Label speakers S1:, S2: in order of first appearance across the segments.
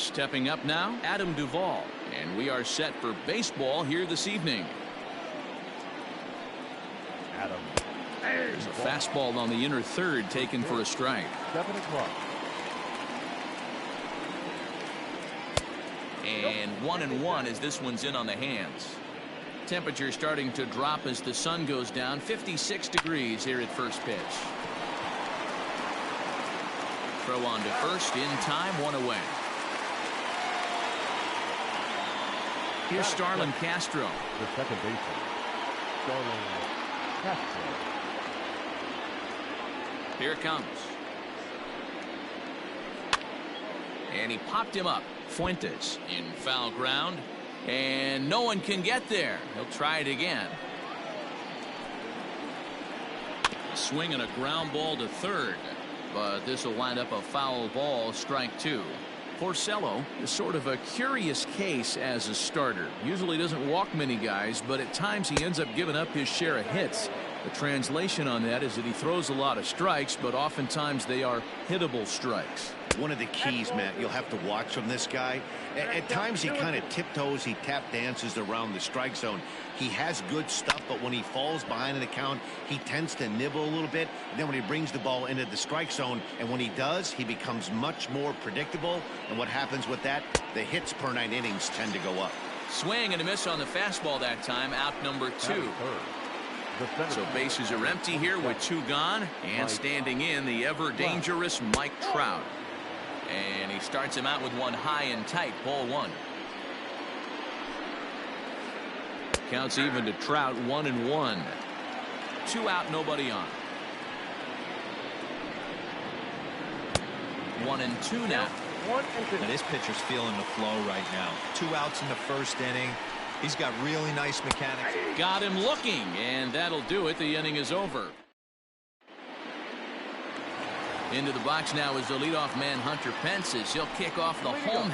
S1: Stepping up now, Adam Duvall. And we are set for baseball here this evening.
S2: Adam.
S1: There's a fastball on the inner third taken for a strike.
S2: 7 o'clock.
S1: And 1-1 as this one's in on the hands. Temperature starting to drop as the sun goes down. 56 degrees here at first pitch. Throw on to first in time, 1 away. Here's Starlin Castro.
S2: The second baseman, Starlin Castro.
S1: Here it comes. And he popped him up. Fuentes in foul ground. And no one can get there. He'll try it again. A swing and a ground ball to third. But this will wind up a foul ball, strike 2. Porcello is sort of a curious case as a starter. Usually doesn't walk many guys, but at times he ends up giving up his share of hits. The translation on that is that he throws a lot of strikes, but oftentimes they are hittable strikes.
S3: One of the keys, Matt, you'll have to watch from this guy. At times he kind of tiptoes, he tap dances around the strike zone. He has good stuff, but when he falls behind an account, he tends to nibble a little bit. And then when he brings the ball into the strike zone, and when he does, he becomes much more predictable. And what happens with that? The hits per 9 innings tend to go up.
S1: Swing and a miss on the fastball that time, out number 2. So bases are empty here with 2 gone, and standing in the ever dangerous Mike Trout. And he starts him out with one high and tight, ball 1. Counts even to Trout, 1-1. 2 out, nobody on. 1-2 now.
S4: Now this pitcher's feeling the flow right now. 2 outs in the first inning. He's got really nice mechanics.
S1: Got him looking, and that'll do it. The inning is over. Into the box now is the leadoff man, Hunter Pences. He'll kick off the home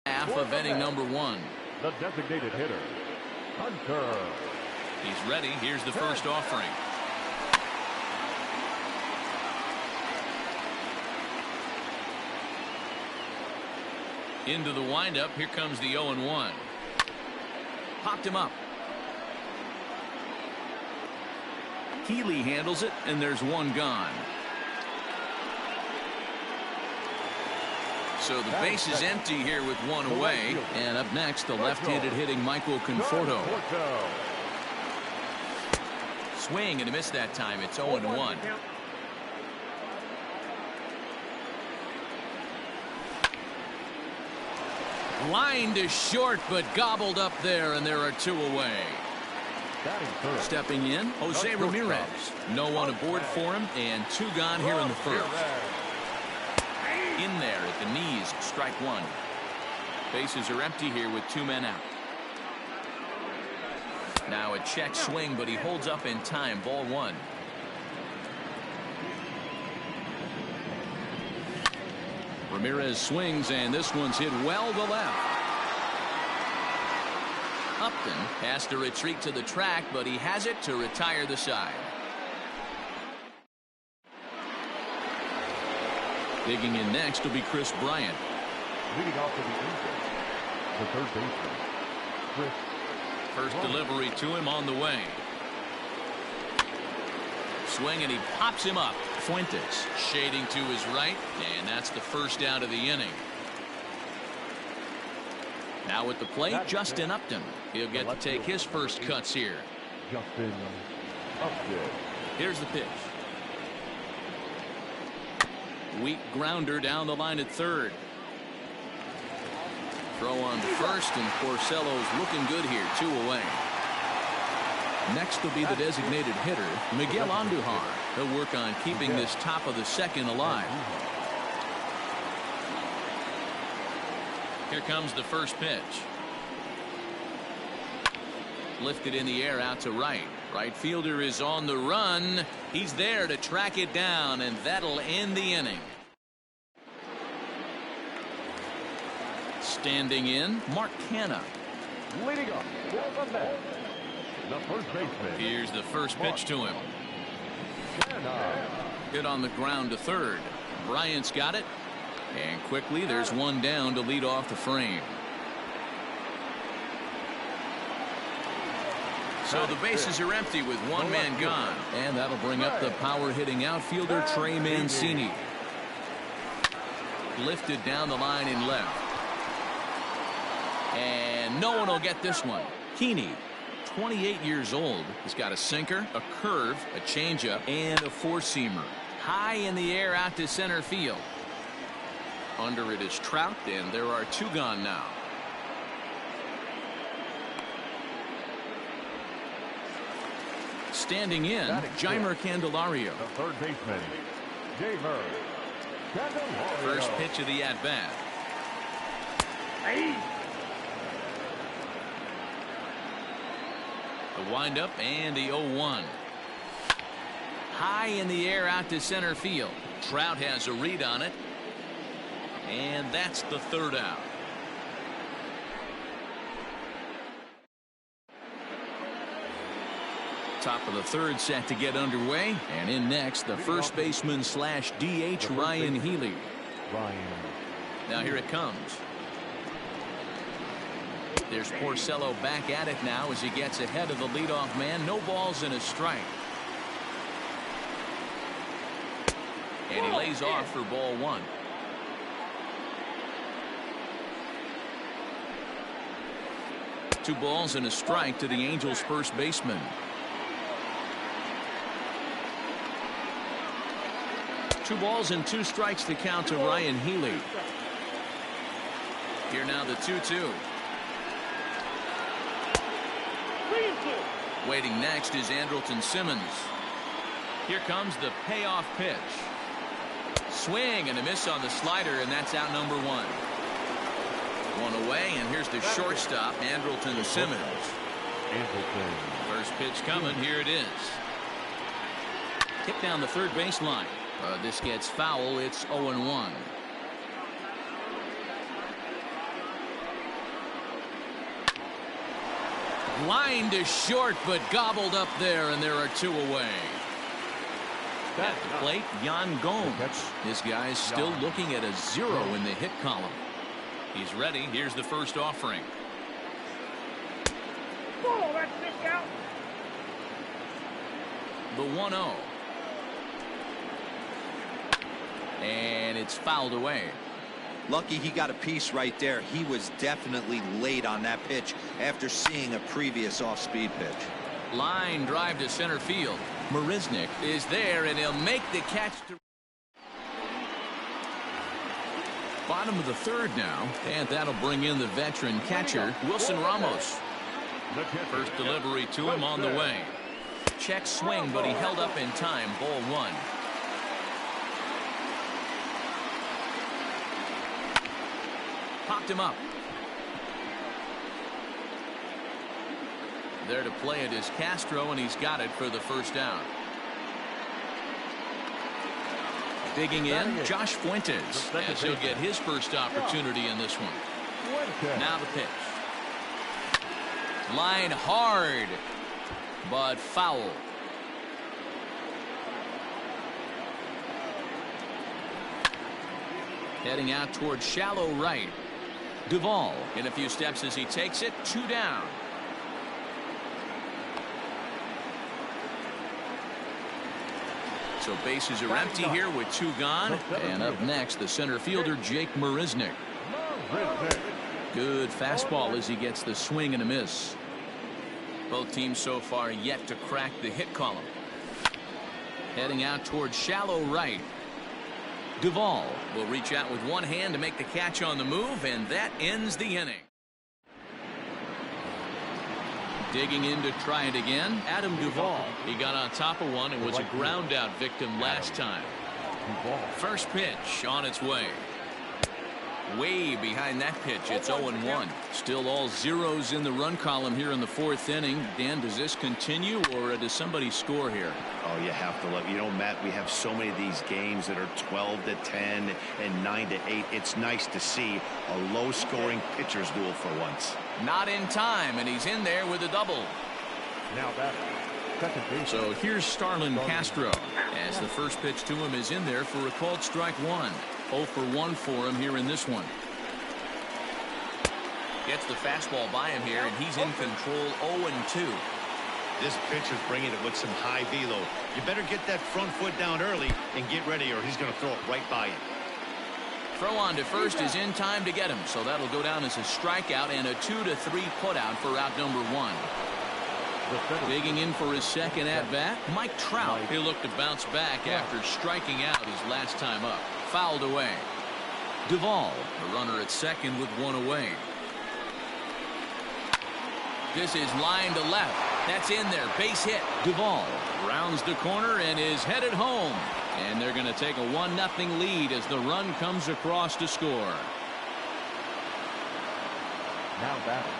S1: half of inning number 1.
S2: The designated hitter, Hunter.
S1: He's ready. Here's the first offering. Into the windup. Here comes the 0-1. Popped him up. Healy handles it, and there's 1 gone. So the base is empty here with 1 away. And up next, the left-handed hitting Michael Conforto. Swing and a miss that time. It's 0-1. Line to short, but gobbled up there, and there are 2 away. Stepping in, Jose Ramirez. No one aboard for him, and 2 gone here in the first. In there at the knees, strike 1. Bases are empty here with 2 men out. Now a check swing, but he holds up in time, ball 1. Ramirez swings, and this one's hit well to left. Upton has to retreat to the track, but he has it to retire the side. Digging in next will be Chris Bryant.
S2: Leading off to the Angels, the third baseman, Chris.
S1: First delivery to him on the way. Swing, and he pops him up. Fuentes shading to his right, and that's the first out of the inning. Now at the plate, Justin Upton. He'll get to take his first cuts here.
S2: Justin Upton.
S1: Here's the pitch. Weak grounder down the line at third. Throw on to first, and Porcello's looking good here, 2 away. Next will be the designated hitter, Miguel Andujar. He'll work on keeping this top of the second alive. Here comes the first pitch. Lifted in the air out to right. Right fielder is on the run. He's there to track it down, and that'll end the inning. Standing in, Mark Canha.
S2: Leading up for the net, the first baseman.
S1: Here's the first pitch to him.
S2: Canha.
S1: Hit on the ground to third. Bryant's got it. And quickly there's one down to lead off the frame. So the bases are empty with one man gone. And that'll bring up the power hitting outfielder Trey Mancini. Lifted down the line in left. And no one will get this one. Keeney, 28 years old. He's got a sinker, a curve, a changeup, and a four-seamer. High in the air out to center field. Under it is Trout, and there are two gone now. Standing in, Jeimer Candelario.
S2: The third baseman, Jeimer Candelario.
S1: First pitch of the at-bat. The windup and the 0-1. High in the air out to center field. Trout has a read on it. And that's the third out. Top of the third set to get underway. And in next, the first baseman slash DH, Ryan Healy. Now here it comes. There's Porcello back at it now as he gets ahead of the leadoff man. No balls and a strike. And he lays off for ball one. Two balls and a strike to the Angels first baseman. Two balls and two strikes to count to Ryan Healy. Here now the 2-2. Waiting next is Andrelton Simmons. Here comes the payoff pitch. Swing and a miss on the slider, and that's out number one. One away, and here's the shortstop, Andrelton Simmons. First pitch coming. Here it is. Hit down the third baseline. This gets foul. It's 0-1. Line to short, but gobbled up there, and there are two away. At the plate, Yan Gomes. This guy's still looking at a 0 in the hit column. He's ready. Here's the first offering. The 1-0. And it's fouled away.
S4: Lucky he got a piece right there. He was definitely late on that pitch after seeing a previous off-speed pitch.
S1: Line drive to center field. Marisnick is there, and he'll make the catch. Bottom of the third now, and that'll bring in the veteran catcher, Wilson Ramos. First delivery to him on the way. Check swing, but he held up in time. Ball one. Popped him up. There to play it is Castro, and he's got it for the first down. Digging in, Josh Fuentes, as he'll get his first opportunity in this one. Now the pitch. Line hard, but foul. Heading out towards shallow right. Duvall in a few steps as he takes it. Two down. So bases are empty here with two gone. And up next, the center fielder, Jake Marisnick. Good fastball as he gets the swing and a miss. Both teams so far yet to crack the hit column. Heading out towards shallow right. Duvall will reach out with one hand to make the catch on the move, and that ends the inning. Digging in to try it again, Adam Duvall. He got on top of one and was a ground out victim last time. First pitch on its way. Way behind that pitch. It's 0-1. Still all zeros in the run column here in the fourth inning. Dan, does this continue, or does somebody score here?
S3: Oh, you have to love. You know, Matt, we have so many of these games that are 12-10 and 9-8. It's nice to see a low-scoring pitcher's duel for once.
S1: Not in time, and he's in there with a double.
S2: Now that second base.
S1: So here's Starlin Castro, as the first pitch to him is in there for a called strike one. 0 for 1 for him here in this one. Gets the fastball by him here, and he's in control. 0-2.
S3: This pitcher's bringing it with some high velo. You better get that front foot down early and get ready, or he's going to throw it right by you.
S1: Throw on to first is in time to get him, so that'll go down as a strikeout and a 2-3 putout for out number 1. Digging in for his second at-bat, Mike Trout. He'll look to bounce back after striking out his last time up. Fouled away. Duvall, the runner at second with one away. This is line to left. That's in there. Base hit. Duvall rounds the corner and is headed home. And they're going to take a 1-0 lead as the run comes across to score.
S2: Now batting,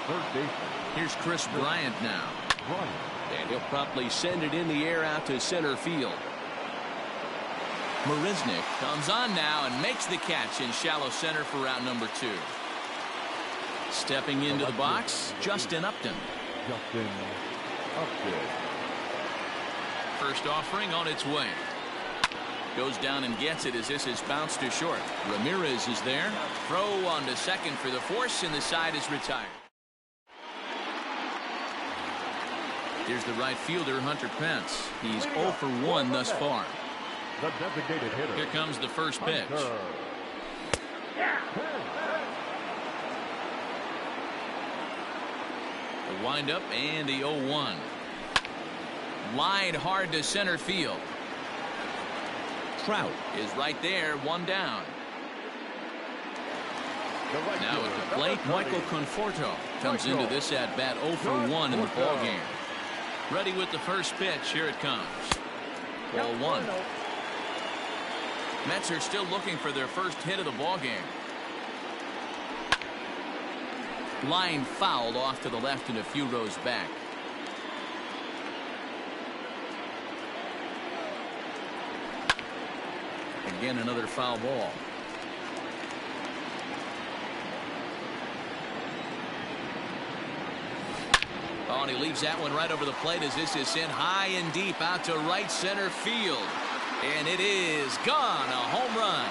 S2: third baseman.
S1: Here's Chris Bryant now. And he'll promptly send it in the air out to center field. Marisnick comes on now and makes the catch in shallow center for out number 2. Stepping into the box, Justin Upton. First offering on its way. Goes down and gets it as this is bounced to short. Ramirez is there. Throw on to second for the force, and the side is retired. Here's the right fielder, Hunter Pence. He's 0 for 1 thus far.
S2: The designated hitter.
S1: Here comes the first pitch. The windup and the 0-1. Lined hard to center field. Trout is right there, one down. Now at the plate, Michael Conforto comes into this at bat 0 for 1 in the ball game. Ready with the first pitch. Here it comes. Ball 1. Mets are still looking for their first hit of the ball game. Line fouled off to the left and a few rows back. Again, another foul ball. Oh, and he leaves that one right over the plate as this is sent high and deep out to right center field. And it is gone. A home run.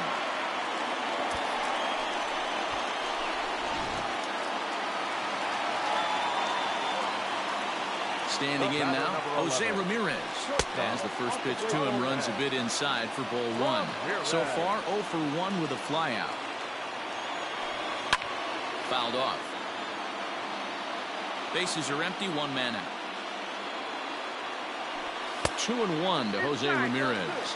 S1: Standing in now, Jose Ramirez. As the first pitch to him runs a bit inside for ball 1. So far, 0 for 1 with a flyout. Fouled off. Bases are empty, 1 man out. 2-1 to Jose Ramirez.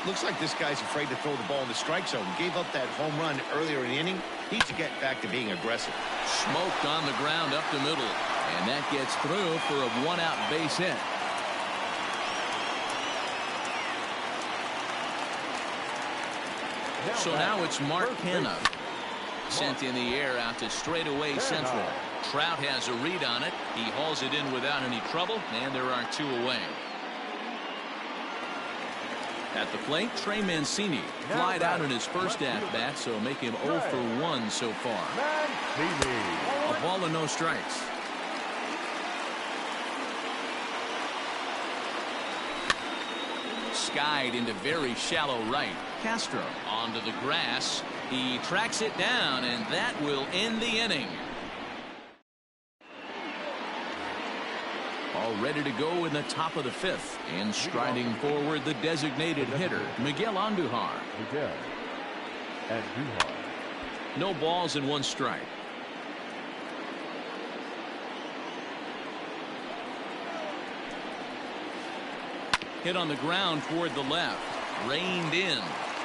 S3: Looks like this guy's afraid to throw the ball in the strike zone. Gave up that home run earlier in the inning. Needs to get back to being aggressive.
S1: Smoked on the ground up the middle. And that gets through for a 1-out base hit. So now it's Mark Hanna. Sent in the air out to straightaway central. Trout has a read on it. He hauls it in without any trouble, and there are 2 away. At the plate, Trey Mancini flied out in his first at-bat, so make him 0 for 1 so far. A ball and no strikes. Skied into very shallow right. Castro onto the grass. He tracks it down, and that will end the inning. All ready to go in the top of the 5th. And striding forward, the designated hitter, Miguel Andujar. No balls and 1 strike. Hit on the ground toward the left. Reined in.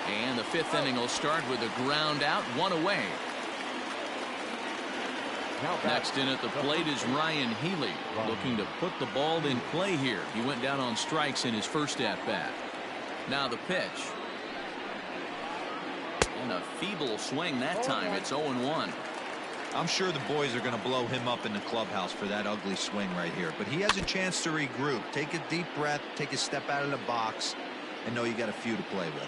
S1: And the 5th inning will start with a ground out, 1 away. Next in at the plate is Ryan Healy, looking to put the ball in play here. He went down on strikes in his first at-bat. Now the pitch. And a feeble swing that time. It's 0-1.
S4: I'm sure the boys are going to blow him up in the clubhouse for that ugly swing right here. But he has a chance to regroup. Take a deep breath, take a step out of the box, and know you got a few to play with.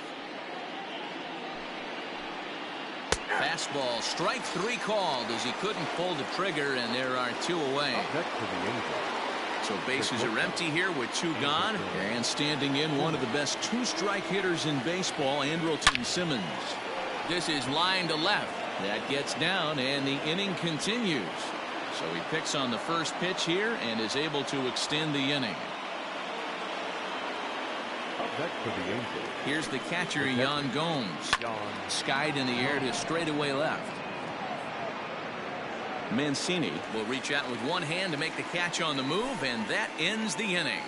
S1: Fastball, strike 3 called as he couldn't pull the trigger, and there are 2 away. So bases are empty here with 2 gone. And standing in, one of the best 2-strike hitters in baseball, Andrelton Simmons. This is line to left. That gets down, and the inning continues. So he picks on the first pitch here and is able to extend the inning.
S2: Next for the Angels.
S1: Here's the catcher, Yan Gomes. Skied in the air to straightaway left. Mancini will reach out with one hand to make the catch on the move, and that ends the inning.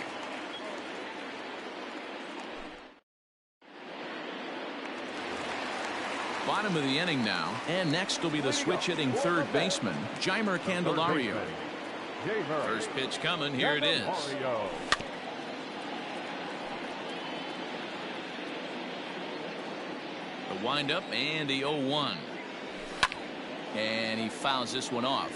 S1: Bottom of the inning now, and next will be the switch hitting third baseman, Jeimer Candelario. First pitch coming, here it is. The windup and the 0-1. And he fouls this one off.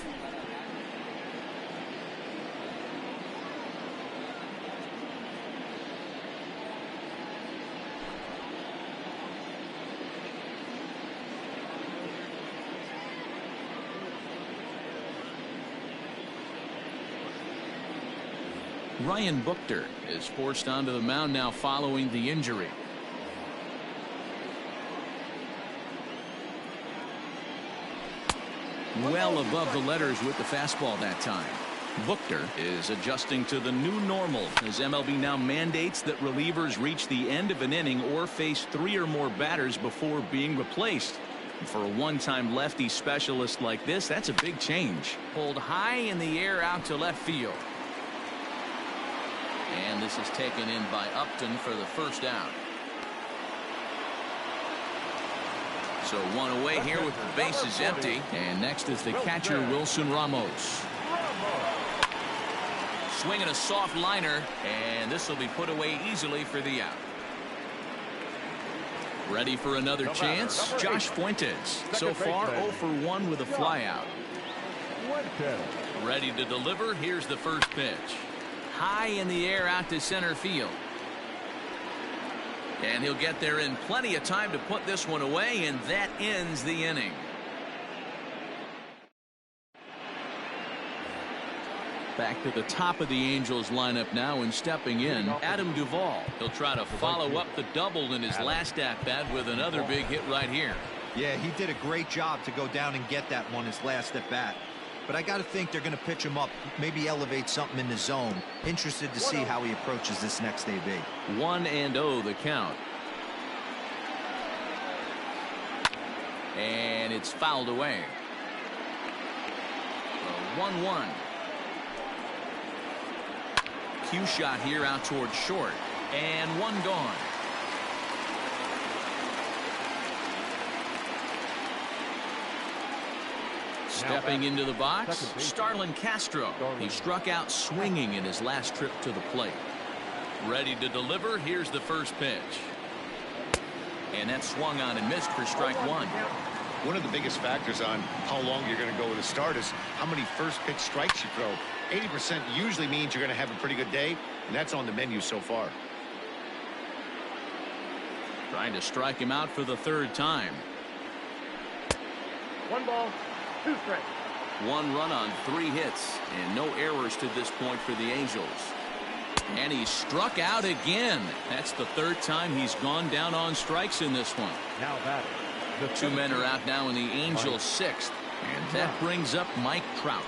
S1: Ryan Buchter is forced onto the mound now following the injury. Well above the letters with the fastball that time. Buchter is adjusting to the new normal as MLB now mandates that relievers reach the end of an inning or face 3 or more batters before being replaced. For a one-time lefty specialist like this, that's a big change. Pulled high in the air out to left field. And this is taken in by Upton for the first out. So one away here with the bases empty. And next is the catcher, Wilson Ramos. Swinging a soft liner, and this will be put away easily for the out. Ready for another chance? Josh Fuentes. So far 0 for 1 with a flyout. Ready to deliver. Here's the first pitch. High in the air out to center field. And he'll get there in plenty of time to put this one away, and that ends the inning. Back to the top of the Angels lineup now, and stepping in, Adam Duvall. He'll try to follow up the double in his last at-bat with another big hit right here.
S4: Yeah, he did a great job to go down and get that one his last at-bat. But I got to think they're going to pitch him up, maybe elevate something in the zone. Interested to see how he approaches this next AB.
S1: 1-0 the count. And it's fouled away. 1-1. Cue shot here out towards short. And one gone. Stepping into the box, Starlin Castro. He struck out swinging in his last trip to the plate. Ready to deliver. Here's the first pitch. And that swung on and missed for strike 1.
S3: One of the biggest factors on how long you're going to go with a start is how many first pitch strikes you throw. 80% usually means you're going to have a pretty good day, and that's on the menu so far.
S1: Trying to strike him out for the third time.
S2: 1 ball, 2 strikes.
S1: 1 run on 3 hits, and no errors to this point for the Angels. And he struck out again. That's the third time he's gone down on strikes in this one.
S2: Now batting.
S1: The 2 men are out now in the Angels' 6th, and that brings up Mike Trout.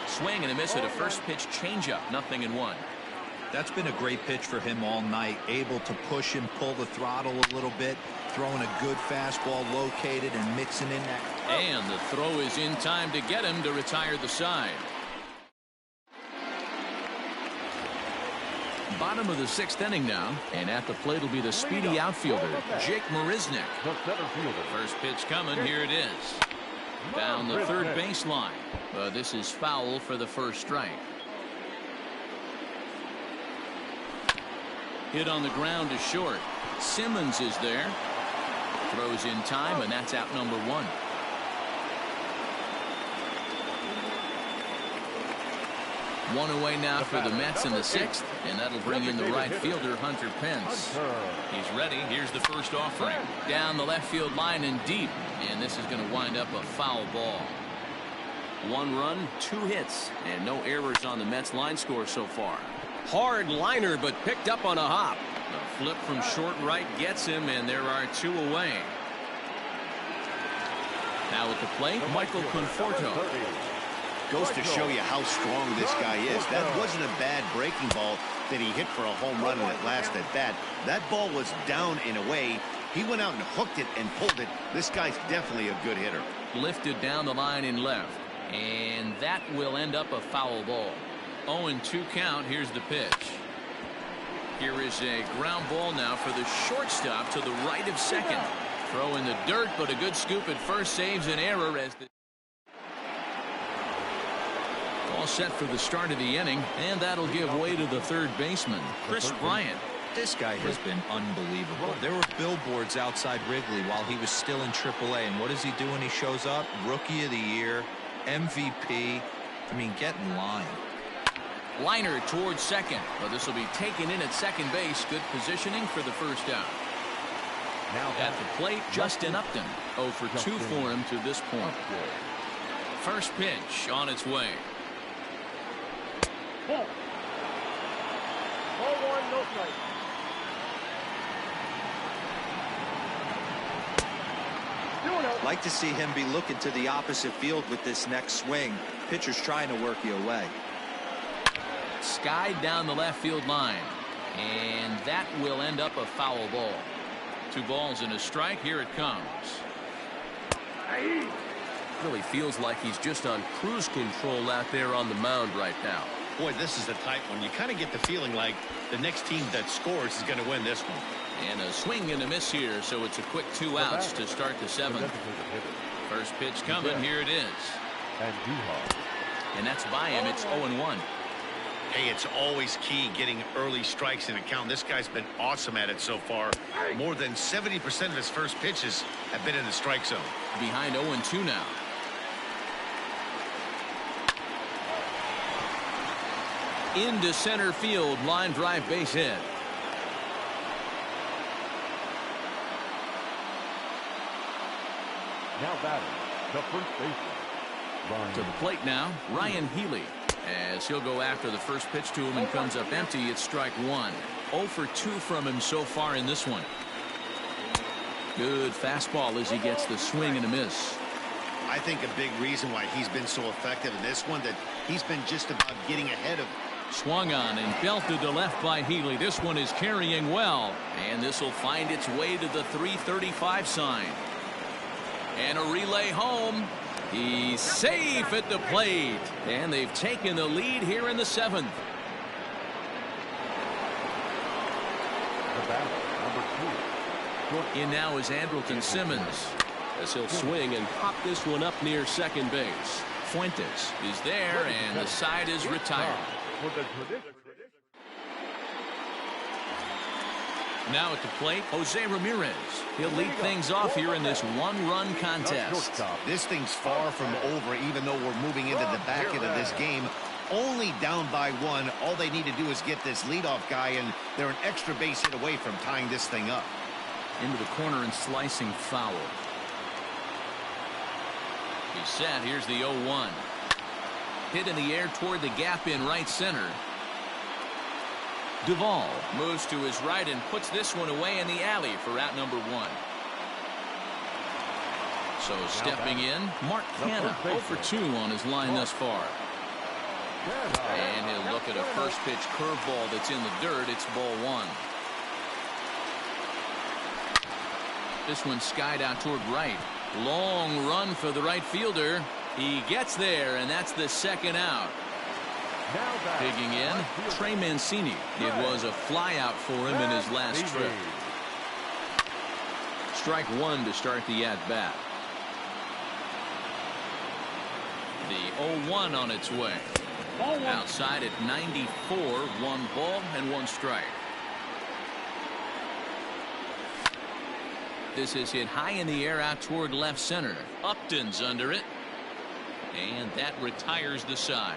S1: Swing and a miss at a first pitch changeup. 0-1.
S4: That's been a great pitch for him all night. Able to push and pull the throttle a little bit. Throwing a good fastball located and mixing in that.
S1: And the throw is in time to get him to retire the side. Bottom of the 6th inning now, and at the plate will be the speedy outfielder, Jake Marisnick.
S2: The center fielder.
S1: First pitch coming, here it is. Down the third baseline. This is foul for the first strike. Hit on the ground to short. Simmons is there. Throws in time, and that's out number 1. One away now for the Mets in the 6th, and that'll bring in the right fielder, Hunter Pence. He's ready. Here's the first offering. Down the left field line and deep, and this is going to wind up a foul ball. 1 run, 2 hits, and no errors on the Mets line score so far.
S5: Hard liner, but picked up on a hop.
S1: The flip from short right gets him, and there are 2 away. Now at the plate, Michael Conforto.
S3: Goes to show you how strong this guy is. That wasn't a bad breaking ball that he hit for a home run in that last at bat. That ball was down and away. He went out and hooked it and pulled it. This guy's definitely a good hitter.
S1: Lifted down the line in left, and that will end up a foul ball. 0-2 count. Here's the pitch. Here is a ground ball now for the shortstop to the right of second. Throw in the dirt, but a good scoop at first saves an error as the all set for the start of the inning, and that'll give way to the third baseman, Chris Bryant.
S4: This guy has been unbelievable. There were billboards outside Wrigley while he was still in AAA, and what does he do when he shows up? Rookie of the Year, MVP. I mean, get in line.
S1: Liner towards second, but this will be taken in at second base. Good positioning for the first out.
S2: Now
S1: at the plate, Justin Upton. 0 for 2 for him to this point. First pitch on its way.
S2: Ball 1, no strike.
S4: Like to see him be looking to the opposite field with this next swing. Pitcher's trying to work you away.
S1: Skied down the left field line, and that will end up a foul ball. 2 balls and a strike. Here it comes. Really feels like he's just on cruise control out there on the mound right now.
S3: Boy, this is a tight one. You kind of get the feeling like the next team that scores is going to win this one.
S1: And a swing and a miss here, so it's a quick 2 outs to start the 7th. First pitch coming. Here it is. And that's by him. It's 0-1.
S3: Hey, it's always key getting early strikes in a count. This guy's been awesome at it so far. More than 70% of his first pitches have been in the strike zone.
S1: Behind 0-2 now. Into center field, line drive, base hit.
S2: Now batting, the first baseman.
S1: To the plate now, Ryan Healy. As he'll go after the first pitch to him and comes up empty, it's strike 1. 0 for 2 from him so far in this one. Good fastball as he gets the swing and a miss.
S3: I think a big reason why he's been so effective in this one that he's been just about getting ahead of.
S1: Swung on and belted to left by Healy. This one is carrying well, and this will find its way to the 335 sign. And a relay home. He's safe at the plate, and they've taken the lead here in the 7th.
S2: The batter, number 2.
S1: In now is Andrelton Simmons, as he'll swing and pop this one up near second base. Fuentes is there, and the side is retired. Now at the plate, Jose Ramirez. He'll lead things off here in this 1-run contest.
S3: This thing's far from over, even though we're moving into the back end of this game. Only down by 1. All they need to do is get this leadoff guy, and they're an extra base hit away from tying this thing up.
S1: Into the corner and slicing foul. He's set. Here's the 0-1. Hit in the air toward the gap in right center. Duvall moves to his right and puts this one away in the alley for out number 1. So stepping in, Mark Canha, 0 for 2 on his line thus far. And he'll look at a first pitch curveball that's in the dirt. It's ball 1. This one skied out toward right. Long run for the right fielder. He gets there, and that's the 2nd out. Digging in, Trey Mancini. It was a fly out for him in his last trip. Strike 1 to start the at-bat. The 0-1 on its way. Outside at 94, 1 ball and 1 strike. This is hit high in the air out toward left center. Upton's under it. And that retires the side.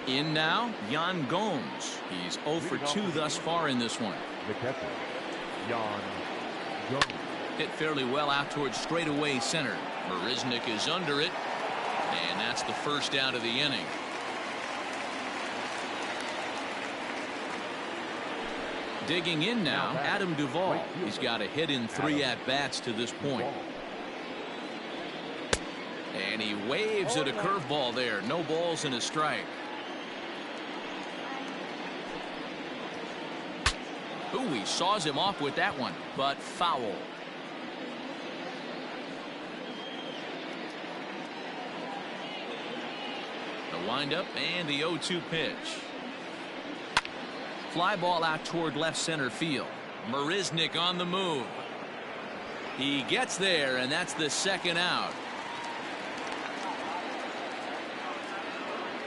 S1: In now, Yan Gomes. He's 0 for 2 thus far in this one.
S2: The catcher, Yan Gomes.
S1: Hit fairly well out towards straightaway center. Marisnik is under it, and that's the first out of the inning. Digging in now, Adam Duvall. He's got a hit in 3 at-bats to this point. And he waves at a curveball there. No balls and a strike. Ooh, he saws him off with that one, but foul. The windup and the 0-2 pitch. Fly ball out toward left center field. Marisnik on the move. He gets there, and that's the second out.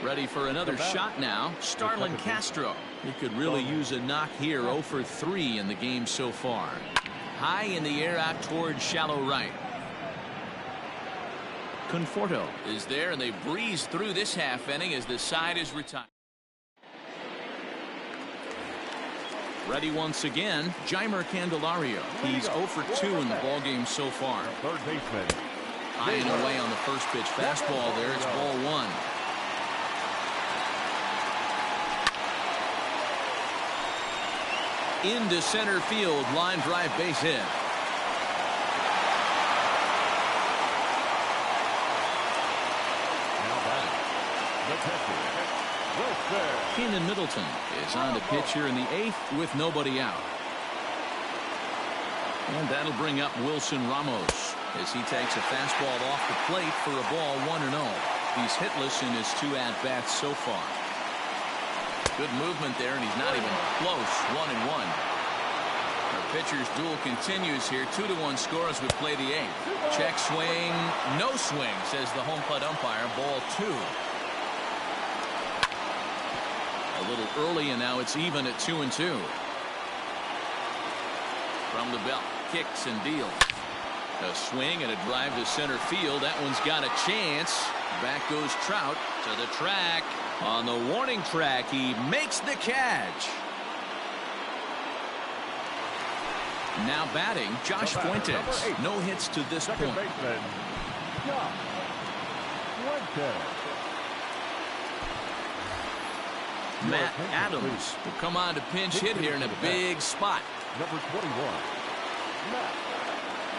S1: Ready for another shot now. Starlin Castro. He could really use a knock here. 0 for 3 in the game so far. High in the air out toward shallow right. Conforto is there, and they breeze through this half inning as the side is retired. Ready once again, Jeimer Candelario. He's 0 for 2 in the ballgame so far.
S2: Third baseman.
S1: High and away on the first pitch fastball there. It's ball 1. Into center field, line drive base hit.
S2: Now batting, the catcher, Wilson.
S1: Keenan Middleton is on the pitch here in the 8th with nobody out. And that'll bring up Wilson Ramos as he takes a fastball off the plate for a ball 1-0. He's hitless in his 2 at-bats so far. Good movement there, and he's not even close. 1-1. Our pitcher's duel continues here. 2-1 score as we play the 8th. Check swing, no swing, says the home plate umpire. Ball 2. A little early, and now it's even at 2-2. From the belt, kicks and deals. A swing and a drive to center field. That one's got a chance. Back goes Trout to the track. On the warning track, he makes the catch. Now batting, Josh Fuentes. No hits to this point.
S2: Baseman, Josh Fuentes.
S1: Matt Adams will come on to pinch hit here in a big spot.
S2: Number 21, Matt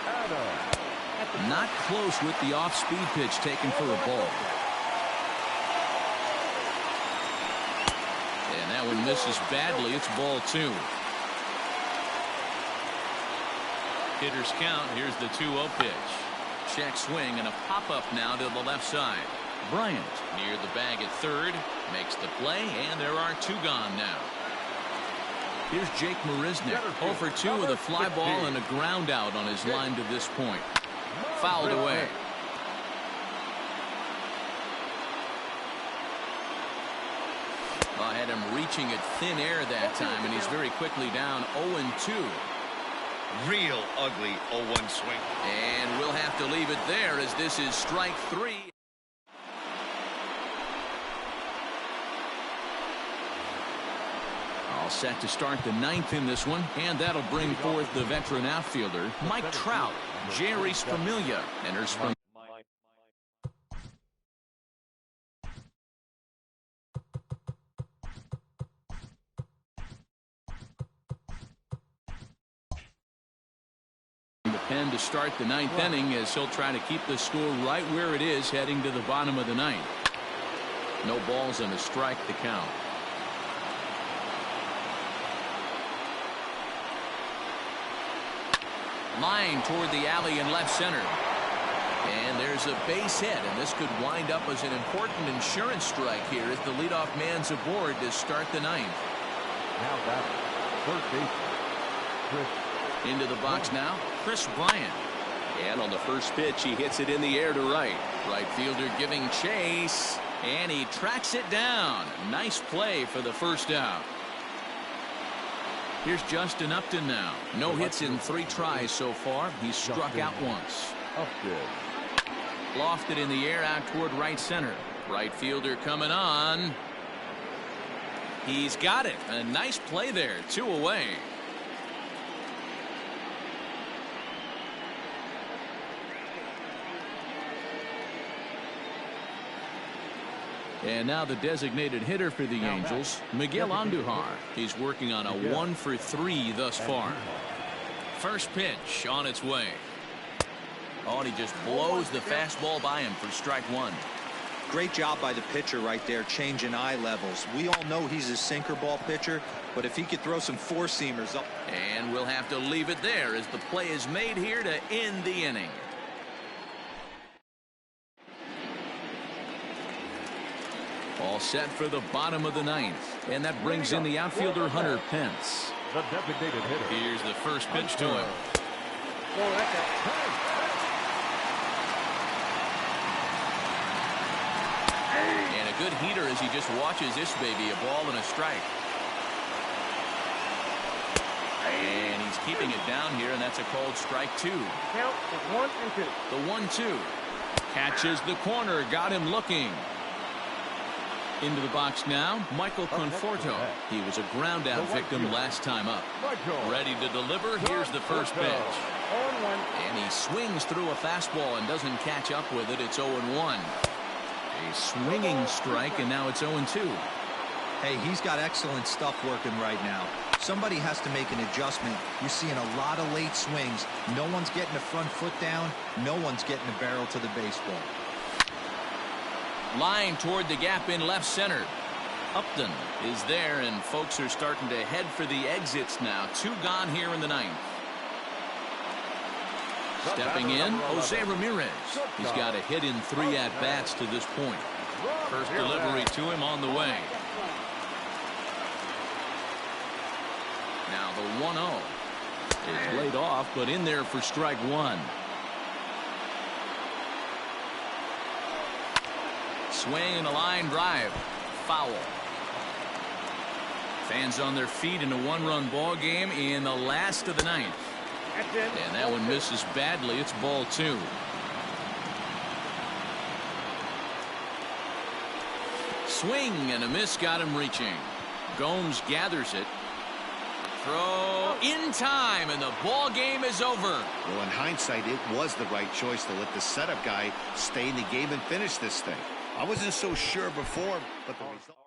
S2: Adams.
S1: Not close with the off-speed pitch taken for a ball. And that one misses badly. It's ball 2. Hitters count. Here's the 2-0 pitch. Check swing and a pop-up now to the left side. Bryant near the bag at third. Makes the play, and there are 2 gone now. Here's Jake Marisnik. 0 for 2 with a fly ball and a ground out on his line to this point. Fouled away. Had him reaching at thin air that time, and he's very quickly down 0-2.
S3: Real ugly 0-1 swing.
S1: And we'll have to leave it there as this is strike 3. All set to start the 9th in this one, and that'll bring forth the veteran outfielder Mike Trout. Jerry Spermilia enters from pen to start the 9th inning as he'll try to keep the score right where it is heading to the bottom of the 9th. No balls and a strike to count. Line toward the alley in left center. And there's a base hit, and this could wind up as an important insurance strike here as the leadoff man's aboard to start the 9th.
S2: Now batting, third baseman, Chris.
S1: Into the box now, Chris Bryant.
S5: And on the first pitch, he hits it in the air to right.
S1: Right fielder giving chase, and he tracks it down. Nice play for the first out. Here's Justin Upton now. No hits in 3 tries so far. He's struck out once.
S2: Upton.
S1: Lofted in the air out toward right center. Right fielder coming on. He's got it. A nice play there. 2 away. And now the designated hitter for the Angels, Miguel Andujar. He's working on a 1-for-3 thus far. First pitch on its way. Oh, and he just blows the fastball by him for strike one.
S4: Great job by the pitcher right there, changing eye levels. We all know he's a sinker ball pitcher, but if he could throw some four-seamers up.
S1: And we'll have to leave it there as the play is made here to end the inning. All set for the bottom of the ninth, and that brings in the outfielder Hunter Pence.
S2: The designated hitter.
S1: Here's the first pitch to him. And a good heater as he just watches this baby, a ball and a strike. And he's keeping it down here, and that's a called strike two.
S6: Count is 1 and 2.
S1: The 1-2. Catches the corner, got him looking. Into the box now, Michael Conforto. He was a ground out victim last time up. Ready to deliver. Here's the first pitch.
S6: 0-1.
S1: And he swings through a fastball and doesn't catch up with it. It's 0-1. A swinging strike, and now it's 0-2.
S4: Hey, he's got excellent stuff working right now. Somebody has to make an adjustment. You're seeing a lot of late swings. No one's getting the front foot down. No one's getting the barrel to the baseball.
S1: Line toward the gap in left center. Upton is there, and folks are starting to head for the exits now. 2 gone here in the ninth. Stepping in, Jose Ramirez. He's got a hit in 3 at-bats to this point. First delivery to him on the way. Now the 1-0 is laid off, but in there for strike one. Swing and a line drive. Foul. Fans on their feet in a 1-run ball game in the last of the ninth. And that one misses badly. It's ball 2. Swing and a miss got him reaching. Gomes gathers it. Throw in time, and the ball game is over.
S3: Well, in hindsight, it was the right choice to let the setup guy stay in the game and finish this thing. I wasn't so sure before, but the result.